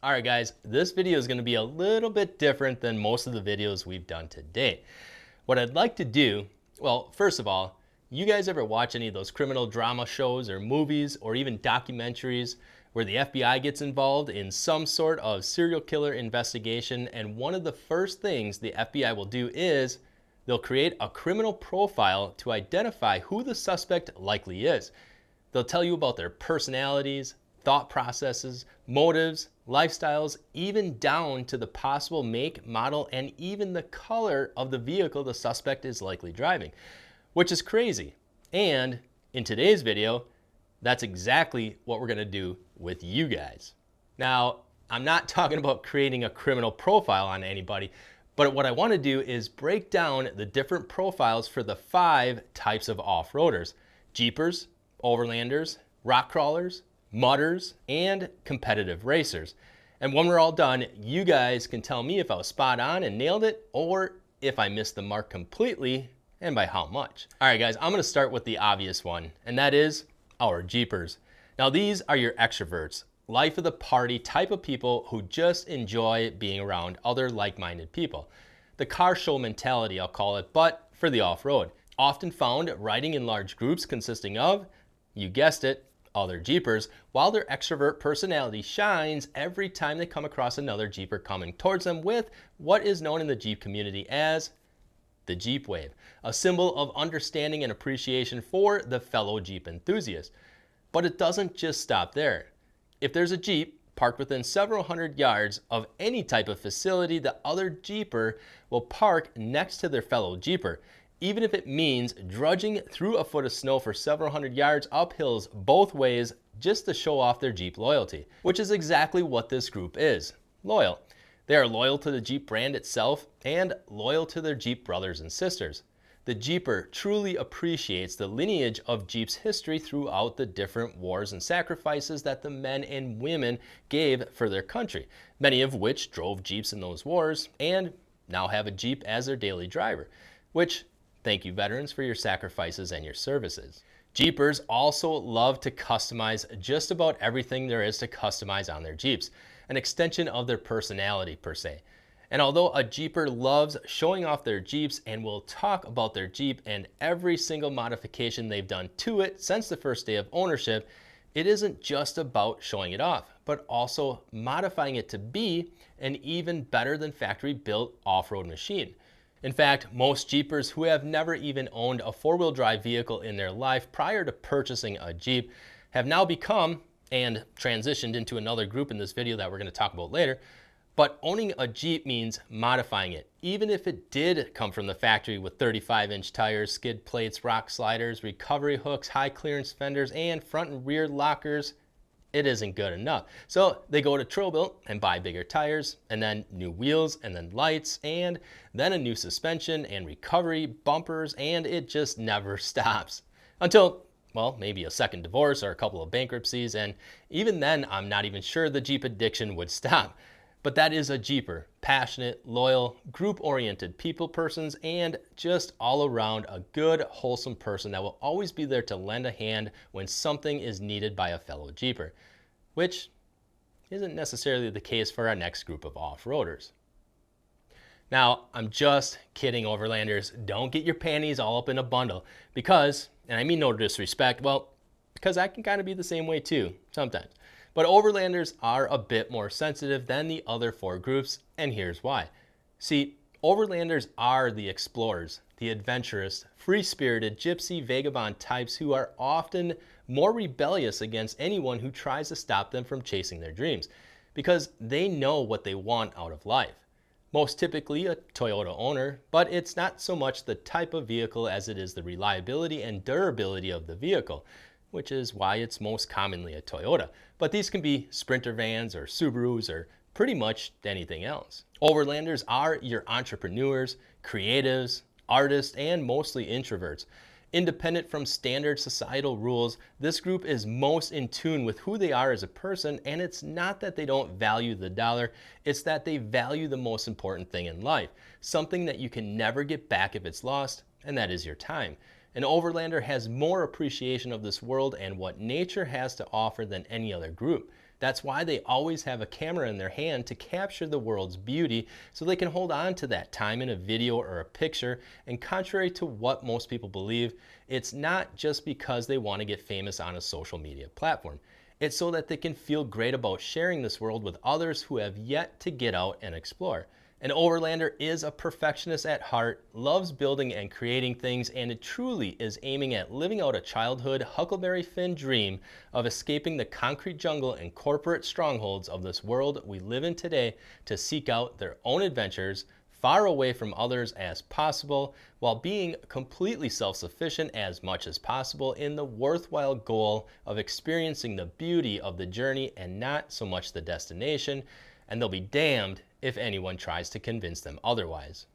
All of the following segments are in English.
All right, guys, this video is going to be a little bit different than most of the videos we've done to date. What I'd like to do, well, first of all, you guys ever watch any of those criminal drama shows or movies or even documentaries where the FBI gets involved in some sort of serial killer investigation, and one of the first things the FBI will do is they'll create a criminal profile to identify who the suspect likely is. They'll tell you about their personalities, thought processes, motives, lifestyles, even down to the possible make, model, and even the color of the vehicle the suspect is likely driving, which is crazy. And in today's video, that's exactly what we're gonna do with you guys. Now, I'm not talking about creating a criminal profile on anybody, but what I wanna do is break down the different profiles for the 5 types of off-roaders: Jeepers, Overlanders, rock crawlers, mudders, and competitive racers. And when we're all done, you guys can tell me if I was spot on and nailed it, or if I missed the mark completely, and by how much. All right, guys, I'm gonna start with the obvious one, and that is our Jeepers. Now, these are your extroverts, life of the party type of people who just enjoy being around other like-minded people. The car show mentality, I'll call it, but for the off-road. Often found riding in large groups consisting of, you guessed it, other Jeepers, while their extrovert personality shines every time they come across another Jeeper coming towards them with what is known in the Jeep community as the Jeep wave, a symbol of understanding and appreciation for the fellow Jeep enthusiast. But it doesn't just stop there. If there's a Jeep parked within several hundred yards of any type of facility, the other Jeeper will park next to their fellow Jeeper, even if it means drudging through a foot of snow for several hundred yards up hills both ways just to show off their Jeep loyalty, which is exactly what this group is: loyal. They are loyal to the Jeep brand itself and loyal to their Jeep brothers and sisters. The Jeeper truly appreciates the lineage of Jeep's history throughout the different wars and sacrifices that the men and women gave for their country, many of which drove Jeeps in those wars and now have a Jeep as their daily driver, which, thank you, veterans, for your sacrifices and your services. Jeepers also love to customize just about everything there is to customize on their Jeeps, an extension of their personality per se. And although a Jeeper loves showing off their Jeeps and will talk about their Jeep and every single modification they've done to it since the first day of ownership, it isn't just about showing it off, but also modifying it to be an even better than factory built off-road machine. In fact, most Jeepers who have never even owned a 4-wheel drive vehicle in their life prior to purchasing a Jeep have now become, and transitioned into another group in this video that we're going to talk about later, but owning a Jeep means modifying it. Even if it did come from the factory with 35-inch tires, skid plates, rock sliders, recovery hooks, high clearance fenders, and front and rear lockers, it isn't good enough. So they go to TrailBuilt and buy bigger tires, and then new wheels, and then lights, and then a new suspension and recovery, bumpers, and it just never stops. Until, well, maybe a second divorce or a couple of bankruptcies, and even then I'm not even sure the Jeep addiction would stop. But that is a Jeeper, passionate, loyal, group-oriented people persons, and just all around a good, wholesome person that will always be there to lend a hand when something is needed by a fellow Jeeper, which isn't necessarily the case for our next group of off-roaders. Now, I'm just kidding, Overlanders. Don't get your panties all up in a bundle because, and I mean no disrespect, well, because I can kind of be the same way too, sometimes. But Overlanders are a bit more sensitive than the other 4 groups, and here's why. See, Overlanders are the explorers, the adventurous, free-spirited, gypsy, vagabond types who are often more rebellious against anyone who tries to stop them from chasing their dreams, because they know what they want out of life. Most typically a Toyota owner, but it's not so much the type of vehicle as it is the reliability and durability of the vehicle, which is why it's most commonly a Toyota. But these can be Sprinter vans or Subarus or pretty much anything else. Overlanders are your entrepreneurs, creatives, artists, and mostly introverts. Independent from standard societal rules, this group is most in tune with who they are as a person, and it's not that they don't value the dollar, it's that they value the most important thing in life, something that you can never get back if it's lost, and that is your time. An Overlander has more appreciation of this world and what nature has to offer than any other group. That's why they always have a camera in their hand to capture the world's beauty so they can hold on to that time in a video or a picture. And contrary to what most people believe, it's not just because they want to get famous on a social media platform. It's so that they can feel great about sharing this world with others who have yet to get out and explore. An overlander is a perfectionist at heart, loves building and creating things, and it truly is aiming at living out a childhood Huckleberry Finn dream of escaping the concrete jungle and corporate strongholds of this world we live in today to seek out their own adventures far away from others as possible, while being completely self-sufficient as much as possible in the worthwhile goal of experiencing the beauty of the journey and not so much the destination, and they'll be damned if anyone tries to convince them otherwise.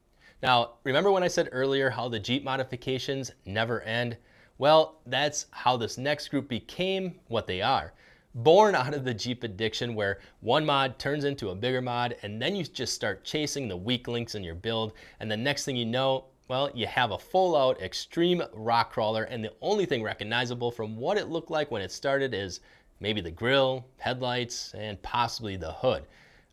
Now, remember when I said earlier how the Jeep modifications never end? Well, that's how this next group became what they are. Born out of the Jeep addiction, where one mod turns into a bigger mod, and then you just start chasing the weak links in your build, and the next thing you know, well, you have a full-out extreme rock crawler, and the only thing recognizable from what it looked like when it started is maybe the grille, headlights, and possibly the hood.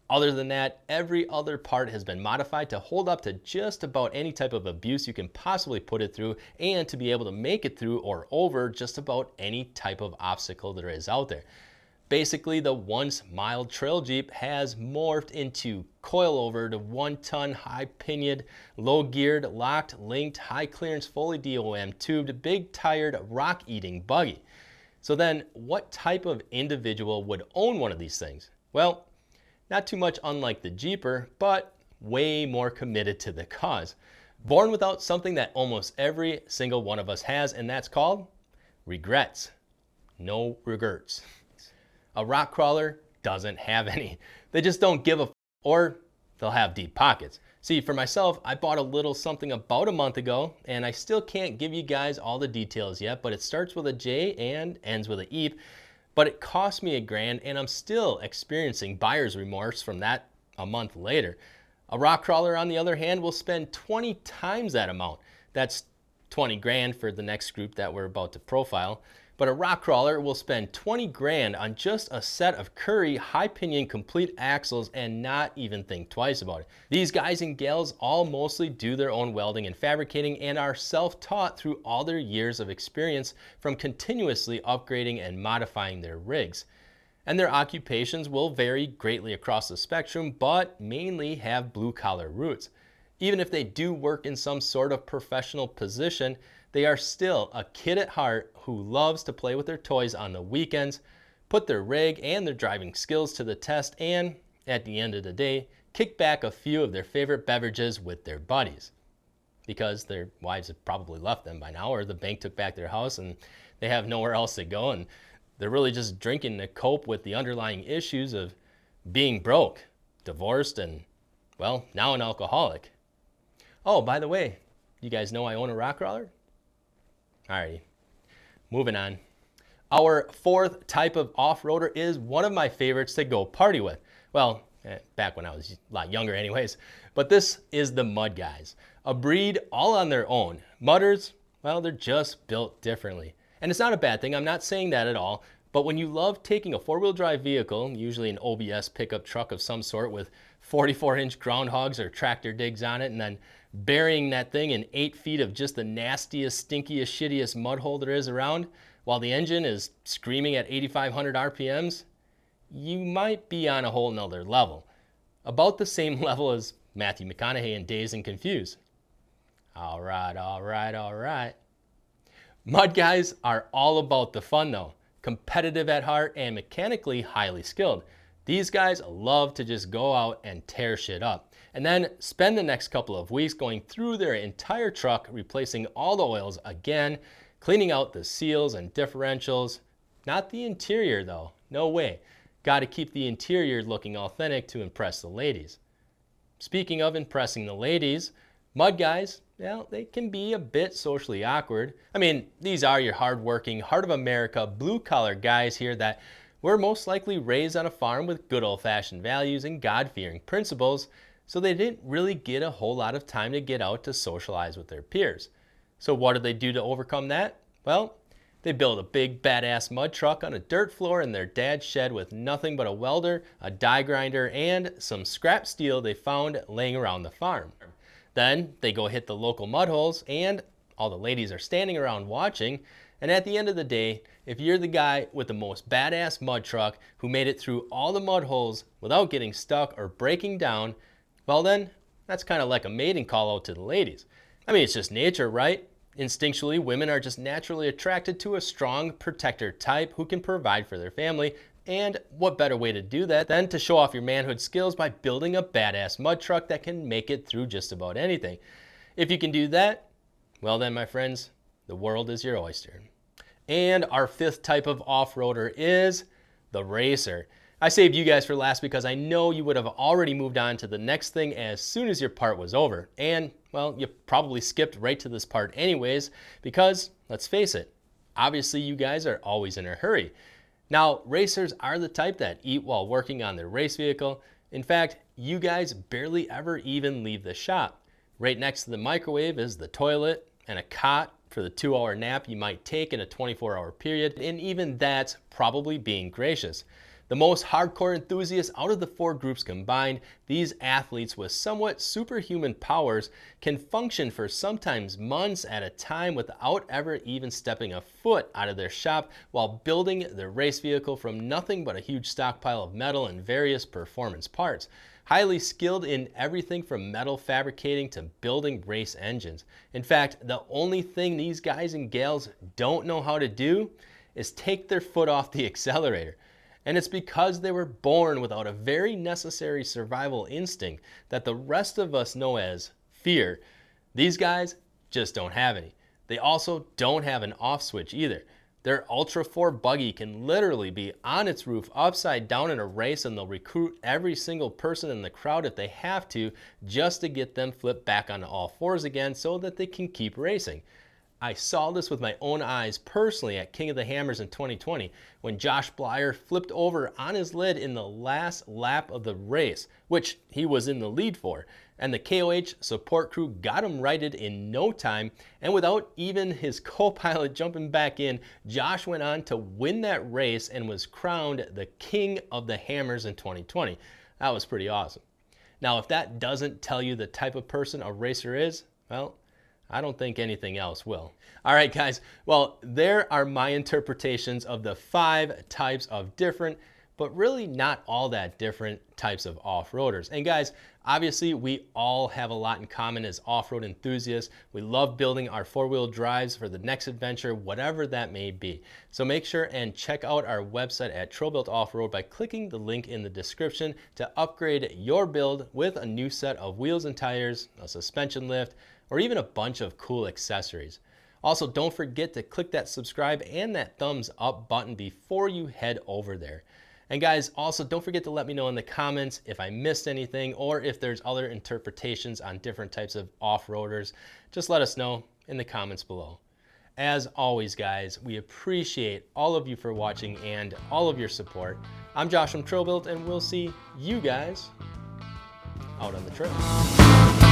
Other than that, every other part has been modified to hold up to just about any type of abuse you can possibly put it through, and to be able to make it through or over just about any type of obstacle there is out there. Basically, the once mild trail Jeep has morphed into coilover to 1-ton, high-pinioned, low-geared, locked, linked, high-clearance, fully DOM-tubed, big-tired, rock-eating buggy. So then, what type of individual would own one of these things? Well, not too much unlike the Jeeper, but way more committed to the cause. Born without something that almost every single one of us has, and that's called regrets. No regrets. A rock crawler doesn't have any. They just don't give a or they'll have deep pockets. See, for myself, I bought a little something about a month ago, and I still can't give you guys all the details yet, but it starts with a J and ends with an E. But it cost me $1,000, and I'm still experiencing buyer's remorse from that a month later. A rock crawler, on the other hand, will spend 20 times that amount. That's 20 grand for the next group that we're about to profile. But a rock crawler will spend 20 grand on just a set of Curry high pinion complete axles and not even think twice about it. These guys and gals all mostly do their own welding and fabricating and are self-taught through all their years of experience from continuously upgrading and modifying their rigs. And their occupations will vary greatly across the spectrum, but mainly have blue-collar roots. Even if they do work in some sort of professional position, they are still a kid at heart who loves to play with their toys on the weekends, put their rig and their driving skills to the test, and, at the end of the day, kick back a few of their favorite beverages with their buddies. Because their wives have probably left them by now, or the bank took back their house and they have nowhere else to go, and they're really just drinking to cope with the underlying issues of being broke, divorced, and, well, now an alcoholic. Oh, by the way, you guys know I own a rock crawler? Alrighty, moving on. Our fourth type of off-roader is one of my favorites to go party with. Well, back when I was a lot younger anyways. But this is the mud guys. A breed all on their own. Mudders, well, they're just built differently. And it's not a bad thing, I'm not saying that at all. But when you love taking a four-wheel drive vehicle, usually an OBS pickup truck of some sort with 44-inch groundhogs or tractor digs on it, and then burying that thing in 8 feet of just the nastiest, stinkiest, shittiest mud hole there is around, while the engine is screaming at 8,500 RPMs, you might be on a whole nother level. About the same level as Matthew McConaughey in Dazed and Confused. All right. Mud guys are all about the fun though. Competitive at heart and mechanically highly skilled. These guys love to just go out and tear shit up, and then spend the next couple of weeks going through their entire truck, replacing all the oils again, cleaning out the seals and differentials. Not the interior though, no way. Got to keep the interior looking authentic to impress the ladies. Speaking of impressing the ladies, mud guys, well, they can be a bit socially awkward. I mean, these are your hardworking, heart of America, blue-collar guys here that were most likely raised on a farm with good old-fashioned values and God-fearing principles, so they didn't really get a whole lot of time to get out to socialize with their peers. So what do they do to overcome that? Well, They build a big badass mud truck on a dirt floor in their dad's shed with nothing but a welder, a die grinder, and some scrap steel they found laying around the farm. Then they go hit the local mud holes, and all the ladies are standing around watching. And at the end of the day, if you're the guy with the most badass mud truck who made it through all the mud holes without getting stuck or breaking down, well then, that's kind of like a mating call out to the ladies. I mean, it's just nature, right? Instinctually, women are just naturally attracted to a strong protector type who can provide for their family. And what better way to do that than to show off your manhood skills by building a badass mud truck that can make it through just about anything. If you can do that, well then, my friends, the world is your oyster. And our fifth type of off-roader is the racer. I saved you guys for last because I know you would have already moved on to the next thing as soon as your part was over. And, well, you probably skipped right to this part anyways because, let's face it, obviously you guys are always in a hurry. Now, racers are the type that eat while working on their race vehicle. In fact, you guys barely ever even leave the shop. Right next to the microwave is the toilet and a cot for the 2-hour nap you might take in a 24-hour period, and even that's probably being gracious. The most hardcore enthusiasts out of the 4 groups combined, these athletes with somewhat superhuman powers can function for sometimes months at a time without ever even stepping a foot out of their shop while building their race vehicle from nothing but a huge stockpile of metal and various performance parts. Highly skilled in everything from metal fabricating to building race engines. In fact, the only thing these guys and gals don't know how to do is take their foot off the accelerator. And it's because they were born without a very necessary survival instinct that the rest of us know as fear. These guys just don't have any. They also don't have an off switch either. Their Ultra 4 buggy can literally be on its roof upside down in a race, and they'll recruit every single person in the crowd if they have to just to get them flipped back onto all fours again so that they can keep racing. I saw this with my own eyes personally at King of the Hammers in 2020 when Josh Blyer flipped over on his lid in the last lap of the race, which he was in the lead for. And the KOH support crew got him righted in no time, and without even his co-pilot jumping back in, Josh went on to win that race and was crowned the King of the Hammers in 2020. That was pretty awesome. Now, if that doesn't tell you the type of person a racer is, well, I don't think anything else will. All right, guys. Well, there are my interpretations of the 5 types of different, but really not all that different types of off-roaders. And guys, obviously we all have a lot in common as off-road enthusiasts. We love building our 4-wheel drives for the next adventure, whatever that may be. So make sure and check out our website at TrailBuilt Off-Road by clicking the link in the description to upgrade your build with a new set of wheels and tires, a suspension lift, or even a bunch of cool accessories. Also, don't forget to click that subscribe and that thumbs up button before you head over there. And guys, also don't forget to let me know in the comments if I missed anything or if there's other interpretations on different types of off-roaders. Just let us know in the comments below. As always, guys, we appreciate all of you for watching and all of your support. I'm Josh from TrailBuilt, and we'll see you guys out on the trail.